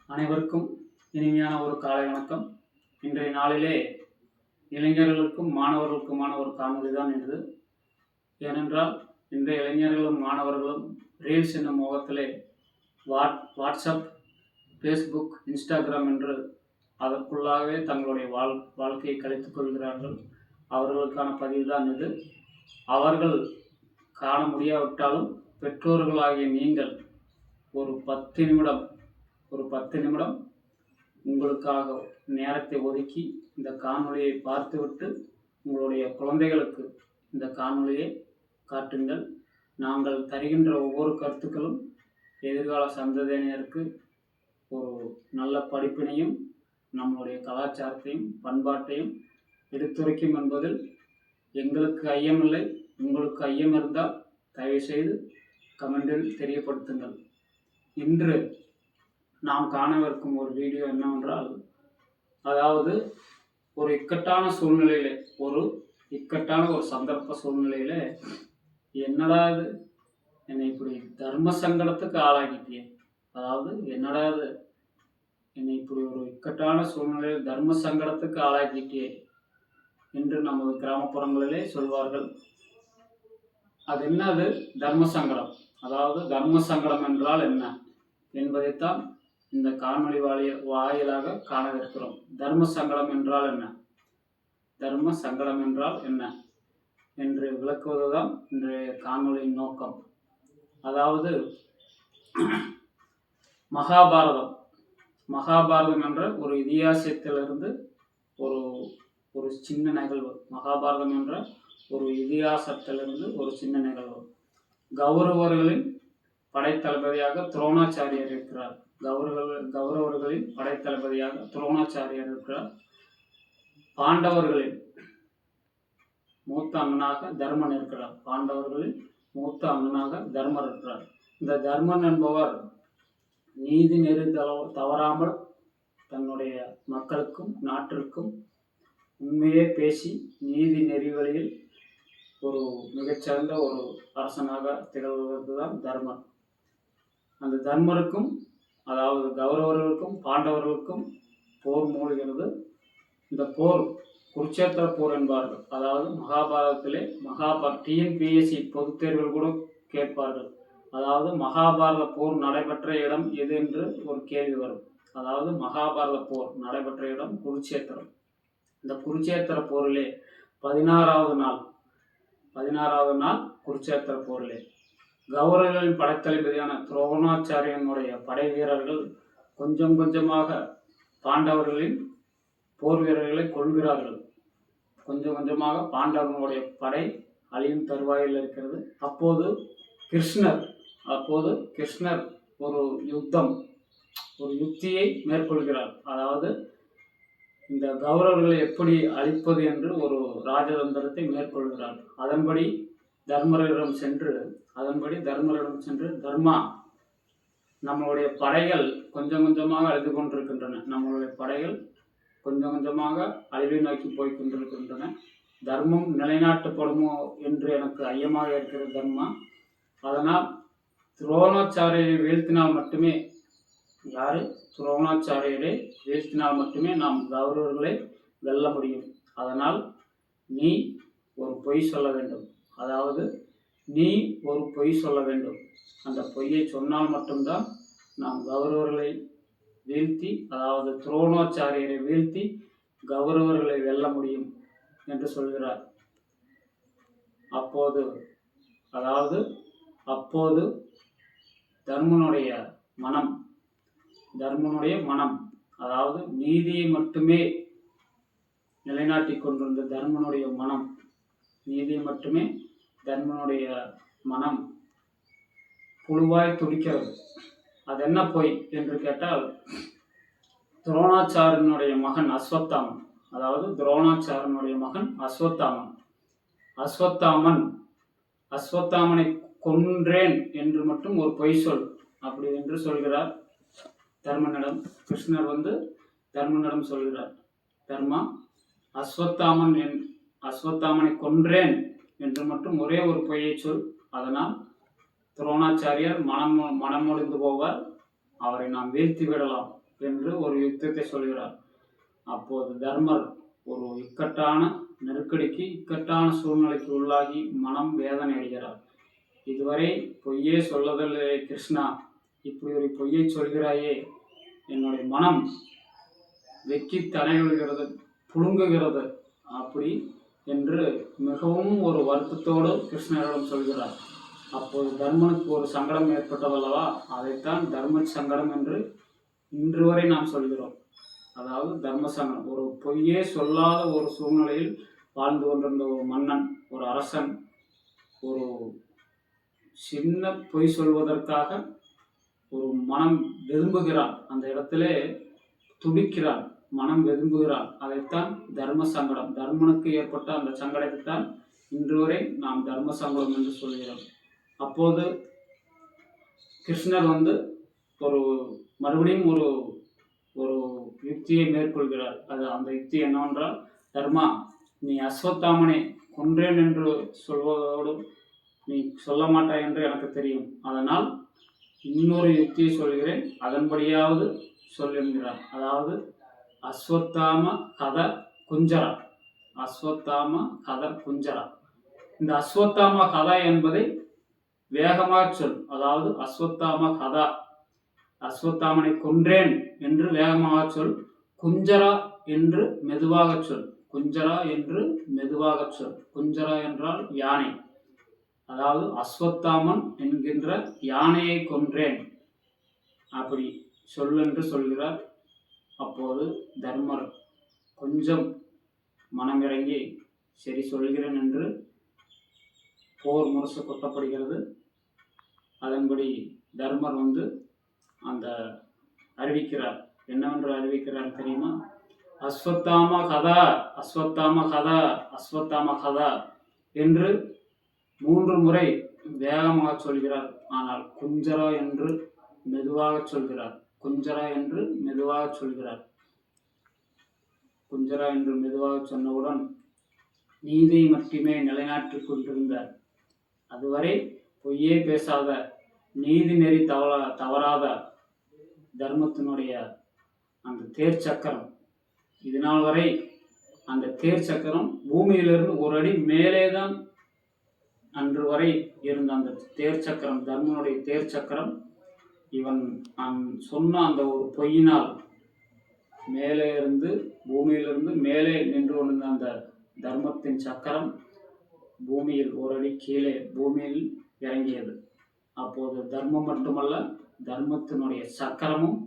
அனைவருக்கும் இனிமையான ஒரு காலை வணக்கம். இன்றைய நாளிலே இளைஞர்களுக்கும் மாணவர்களுக்குமான ஒரு காணொலி தான் இது. ஏனென்றால் இன்றைய இளைஞர்களும் மாணவர்களும் ரீல்ஸ் என்னும் முகத்திலே வாட்ஸ்அப், ஃபேஸ்புக், இன்ஸ்டாகிராம் என்று அதற்குள்ளாகவே தங்களுடைய வாழ்க்கையை கழித்துக் கொள்கிறார்கள். அவர்களுக்கான பதிவு தான் இது. அவர்கள் காண முடியாவிட்டாலும் பெற்றோர்களாகிய நீங்கள் ஒரு 10 நிமிடம் உங்களுக்காக நேரத்தை ஒதுக்கி இந்த காணொலியை பார்த்துவிட்டு உங்களுடைய குழந்தைகளுக்கு இந்த காணொலியை காட்டுங்கள். நாங்கள் தருகின்ற ஒவ்வொரு கருத்துக்களும் எதிர்கால சந்ததியினருக்கு ஒரு நல்ல படிப்பினையும் நம்மளுடைய கலாச்சாரத்தையும் பண்பாட்டையும் எடுத்துரைக்கும் என்பதில் எங்களுக்கு ஐயமில்லை. உங்களுக்கு ஐயம் இருந்தால் தயவுசெய்து கமெண்டில் தெரியப்படுத்துங்கள். இன்று நாம் காணவிருக்கும் ஒரு வீடியோ என்னவென்றால், அதாவது ஒரு இக்கட்டான ஒரு சந்தர்ப்ப சூழ்நிலையில என்னடா இது என்னை இப்படி தர்ம சங்கடத்துக்கு ஆளாக்கிட்டியே, அதாவது என்னடா இது என்னை இப்படி ஒரு இக்கட்டான சூழ்நிலையில் தர்ம சங்கடத்துக்கு ஆளாக்கிட்டியே என்று நமது கிராமப்புறங்களிலே சொல்வார்கள். அது என்னது தர்ம சங்கடம், அதாவது தர்ம சங்கடம் என்றால் என்ன என்பதைத்தான் இந்த காணொலி வாயிலாக காணவிருக்கிறோம். தர்ம சங்கடம் என்றால் என்ன, தர்ம சங்கடம் என்றால் என்ன என்று விளக்குவதுதான் இன்றைய காணொலியின் நோக்கம். அதாவது மகாபாரதம் என்ற ஒரு இதிகாசத்திலிருந்து ஒரு சின்ன நிகழ்வு. மகாபாரதம் என்ற ஒரு இதிகாசத்திலிருந்து ஒரு சின்ன நிகழ்வு. கௌரவர்களின் படைத்தளபதியாக துரோணாச்சாரியர் இருக்கிறார். கௌரவர்களின் படைத்தளபதியாக துரோணாச்சாரியர் இருக்கிறார். பாண்டவர்களின் மூத்த அண்ணனாக தர்மன் இருக்கிறார். இந்த தர்மன் என்பவர் நீதி நெறி தவறாமல் தன்னுடைய மக்களுக்கும் நாட்டிற்கும் உண்மையே பேசி நீதி நெறி வழியில் ஒரு மிகச்சிறந்த ஒரு அரசனாக திகழ்வதுதான் தர்மன். அந்த தர்மருக்கும், அதாவது கௌரவர்களுக்கும் பாண்டவர்களுக்கும் போர் மூழ்கிறது. இந்த போர் குருட்சேத்திர போர் என்பார்கள். அதாவது மகாபாரதத்திலே TNPSC பொதுத் தேர்வில் கூட கேட்பார்கள். அதாவது மகாபாரத போர் நடைபெற்ற இடம் எது என்று ஒரு கேள்வி வரும். அதாவது மகாபாரத போர் நடைபெற்ற இடம் குருட்சேத்திரம். இந்த குருட்சேத்திர போரிலே 16வது நாள் குருட்சேத்திர போரிலே கௌரவர்களின் படைத்தளபதியான துரோணாச்சாரியனுடைய படை வீரர்கள் கொஞ்சம் கொஞ்சமாக பாண்டவர்களின் போர் வீரர்களை கொள்கிறார்கள். கொஞ்சம் கொஞ்சமாக பாண்டவர்களுடைய படை அழியும் தருவாயில் இருக்கிறது. அப்போது கிருஷ்ணர் ஒரு யுக்தியை மேற்கொள்கிறார். அதாவது இந்த கௌரவர்களை எப்படி அழிப்பது என்று ஒரு ராஜதந்திரத்தை மேற்கொள்கிறார். அதன்படி தர்மரிடம் சென்று தர்மா, நம்மளுடைய படைகள் கொஞ்சம் கொஞ்சமாக அழிந்து கொண்டிருக்கின்றன. நம்மளுடைய படைகள் கொஞ்சம் கொஞ்சமாக அழிவை நோக்கி போய் கொண்டிருக்கின்றன. தர்மம் நிலைநாட்டப்படுமோ என்று எனக்கு ஐயமாக இருக்கிறது தர்மா. அதனால் துரோணாச்சாரியரை வீழ்த்தினால் மட்டுமே நாம் கௌரவர்களை வெல்ல முடியும். அதனால் நீ ஒரு பொய் சொல்ல வேண்டும். அந்த பொய்யை சொன்னால் மட்டும்தான் நாம் கௌரவர்களை வீழ்த்தி, அதாவது துரோணாச்சாரியரை வீழ்த்தி கௌரவர்களை வெல்ல முடியும் என்று சொல்கிறார். அப்போது தர்மனுடைய மனம், அதாவது நீதியை மட்டுமே நிலைநாட்டிக் கொண்டிருந்த தர்மனுடைய மனம் புழுவாய் துடிக்கிறது. அது என்ன பொய் என்று கேட்டால், துரோணாச்சாரியனுடைய மகன் அஸ்வத்தாமனை கொன்றேன் என்று மட்டும் ஒரு பொய் சொல் அப்படி என்று சொல்கிறார் தர்மனிடம். கிருஷ்ணர் தர்மனிடம் சொல்கிறார், தர்மா, அஸ்வத்தாமனை கொன்றேன் என்று மட்டும் ஒரே ஒரு பொய்யை சொல். அதனால் துரோணாச்சாரியர் மனமொழிந்து போவார். அவரை நாம் வீழ்த்தி விடலாம் என்று ஒரு யுக்தத்தை சொல்கிறார். அப்போது தர்மர் ஒரு இக்கட்டான நெருக்கடிக்கு, இக்கட்டான சூழ்நிலைக்கு உள்ளாகி மனம் வேதனை அடைகிறார். இதுவரை பொய்யே சொல்லதில்லை கிருஷ்ணா, இப்படி ஒரு பொய்யை சொல்கிறாயே, என்னுடைய மனம் வெக்கி தலைவிடுகிறது, புழுங்குகிறது அப்படி என்று மிகவும் ஒரு வருத்தத்தோடு கிருஷ்ணரிடம் சொல்கிறார். அப்போது தர்மனுக்கு ஒரு சங்கடம் ஏற்பட்டதல்லவா, அதைத்தான் தர்ம சங்கடம் என்று இன்று வரை நாம் சொல்கிறோம். அதாவது தர்ம சங்கடம், ஒரு பொய்யே சொல்லாத ஒரு சூழ்நிலையில் வாழ்ந்து கொண்டிருந்த ஒரு மன்னன், ஒரு அரசன், ஒரு சின்ன பொய் சொல்வதற்காக ஒரு மனம் வெதும்புகிறான், அந்த இடத்திலே துடிக்கிறான், மனம் வெதும்புகிறான். அதைத்தான் தர்ம சங்கடம், தர்மனுக்கு ஏற்பட்ட அந்த சங்கடத்தைத்தான் இன்று வரை நாம் தர்ம சங்கடம் என்று சொல்கிறோம். அப்போது கிருஷ்ணர் ஒரு மறுபடியும் ஒரு ஒரு யுக்தியை மேற்கொள்கிறார். அந்த யுக்தி என்னவென்றால், தர்மா, நீ அஸ்வத்தாமனை கொன்றேன் என்று சொல்வதோடு நீ சொல்ல மாட்டாய் என்று எனக்கு தெரியும். அதனால் இன்னொரு யுக்தியை சொல்கிறேன், அதன்படியாவது சொல்லுகிறார். அதாவது அஸ்வத்தாம கத குஞ்சரா, அஸ்வத்தாம கத குஞ்சரா. இந்த அஸ்வத்தாம கதா என்பதை வேகமாக சொல். அதாவது அஸ்வத்தாம கதா, அஸ்வத்தாமனை கொன்றேன் என்று வேகமாக சொல். குஞ்சரா என்று மெதுவாக சொல். குஞ்சரா என்று மெதுவாக சொல். குஞ்சரா என்றால் யானை. அதாவது அஸ்வத்தாமன் என்கின்ற யானையை கொன்றேன் அப்படி சொல் என்று சொல்கிறார். அப்போது தர்மர் கொஞ்சம் மனமிறங்கி சரி சொல்கிறேன் என்று போர் முரசு கொட்டப்படுகிறது. அதன்படி தர்மர் அந்த அறிவிக்கிறார். என்னவென்று அறிவிக்கிறார் தெரியுமா? அஸ்வத்தாம கதா, அஸ்வத்தாம கதா, அஸ்வத்தாம கதா என்று 3 முறை வேகமாக சொல்கிறார். ஆனால் குஞ்சரா என்று மெதுவாக சொல்கிறார். குஞ்சரா என்று மெதுவாக சொல்கிறார். குஞ்சரா என்று மெதுவாக சொன்னவுடன் நீதியை மட்டுமே நிலைநாட்டிக் கொண்டிருந்தார். அதுவரை பொய்யே பேசாத, நீதி நெறி தவறாத தர்மத்தினுடைய அந்த தேர் சக்கரம், இதனால் வரை அந்த தேர் சக்கரம் பூமியிலிருந்து ஒரு அடி மேலேதான் அன்று வரை இருந்த அந்த தேர் சக்கரம், தர்மனுடைய தேர் சக்கரம், இவன் நான் சொன்ன அந்த ஒரு பொய்யினால் மேலே இருந்து, பூமியிலிருந்து மேலே நின்று கொண்டிருந்த அந்த தர்மத்தின் சக்கரம் பூமியில் ஒரு அடி கீழே பூமியில் இறங்கியது. அப்போது தர்மம் மட்டுமல்ல, தர்மத்தினுடைய சக்கரமும்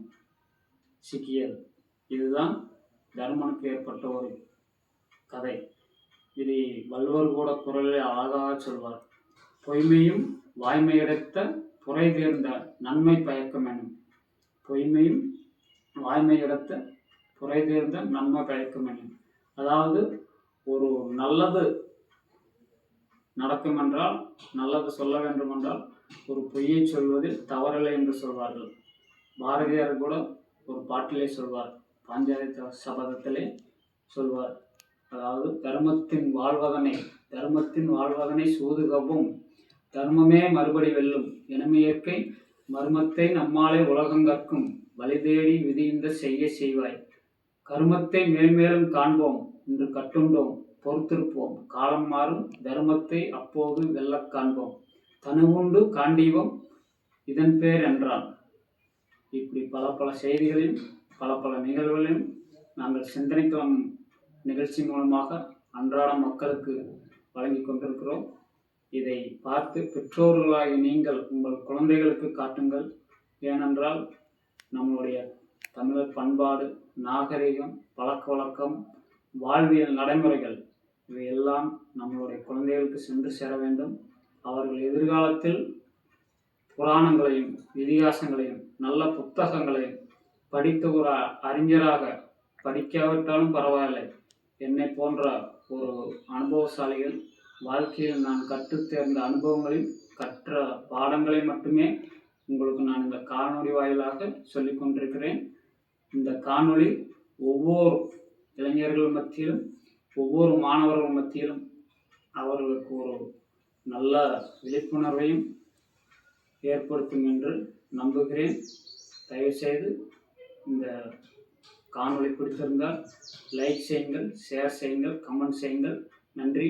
சிக்கியது. இதுதான் தர்மனுக்கு ஏற்பட்ட ஒரு கதை. இதை வள்ளுவர் கூட குரலில் அழகாக சொல்வார். பொய்மையும் வாய்மையடைத்த புரை தேர்ந்த நன்மை பயக்கம் எனும். பொய்மையும் வாய்மையடைத்த புரை தேர்ந்த நன்மை பயக்கம் எனும். அதாவது ஒரு நல்லது நடக்கும் என்றால், நல்லது சொல்ல வேண்டும் என்றால் ஒரு பொய்யை சொல்வதில் தவறில்லை என்று சொல்வார்கள். பாரதியார் கூட ஒரு பாட்டிலே சொல்வார், பாஞ்சாலி சபதத்திலே சொல்வார். அதாவது தர்மத்தின் வாழ்வதனை சூதுகவும் தர்மமே மறுபடி வெல்லும் எனமையற்கை மர்மத்தை நம்மாலே உலகங்கற்கும் வழி தேடி விதிந்த செய்வாய். கருமத்தை மேல்மேலும் காண்போம், இன்று கட்டுண்டோம், பொறுத்திருப்போம், காலம் மாறும் தர்மத்தை அப்போது வெல்லக் காண்போம், தனுவுண்டு காண்டீவம் இதன் பேர் என்றான். இப்படி பல செய்திகளையும் பல நிகழ்வுகளையும் நாங்கள் சிந்தனைக்களம் நிகழ்ச்சி மூலமாக அன்றாட மக்களுக்கு வழங்கி கொண்டிருக்கிறோம். இதை பார்த்து பெற்றோர்களாகி நீங்கள் உங்கள் குழந்தைகளுக்கு காட்டுங்கள். ஏனென்றால் நம்முடைய தமிழர் பண்பாடு, நாகரிகம், பழக்க வழக்கம், வாழ்வியல் நடைமுறைகள் இவையெல்லாம் நம்மளுடைய குழந்தைகளுக்கு சென்று சேர வேண்டும். அவர்கள் எதிர்காலத்தில் புராணங்களையும் இதிகாசங்களையும் நல்ல புத்தகங்களையும் படித்த ஒரு அறிஞராக, படிக்காவிட்டாலும் பரவாயில்லை, என்னை போன்ற ஒரு அனுபவசாலிகள் வாழ்க்கையில் நான் கற்றுத் தேர்ந்த அனுபவங்களையும் கற்ற பாடங்களை மட்டுமே உங்களுக்கு நான் இந்த காணொளி வாயிலாக சொல்லிக் கொண்டிருக்கிறேன். இந்த காணொளி ஒவ்வொரு இளைஞர்கள் மத்தியிலும், ஒவ்வொரு மாணவர்கள் மத்தியிலும் அவர்களுக்கு ஒரு நல்ல விழிப்புணர்வையும் ஏற்படுத்தும் என்று நம்புகிறேன். தயவுசெய்து இந்த காணொளி பிடித்திருந்தால் லைக் செய்யுங்கள், ஷேர் செய்யுங்கள், கமெண்ட் செய்யுங்கள். நன்றி.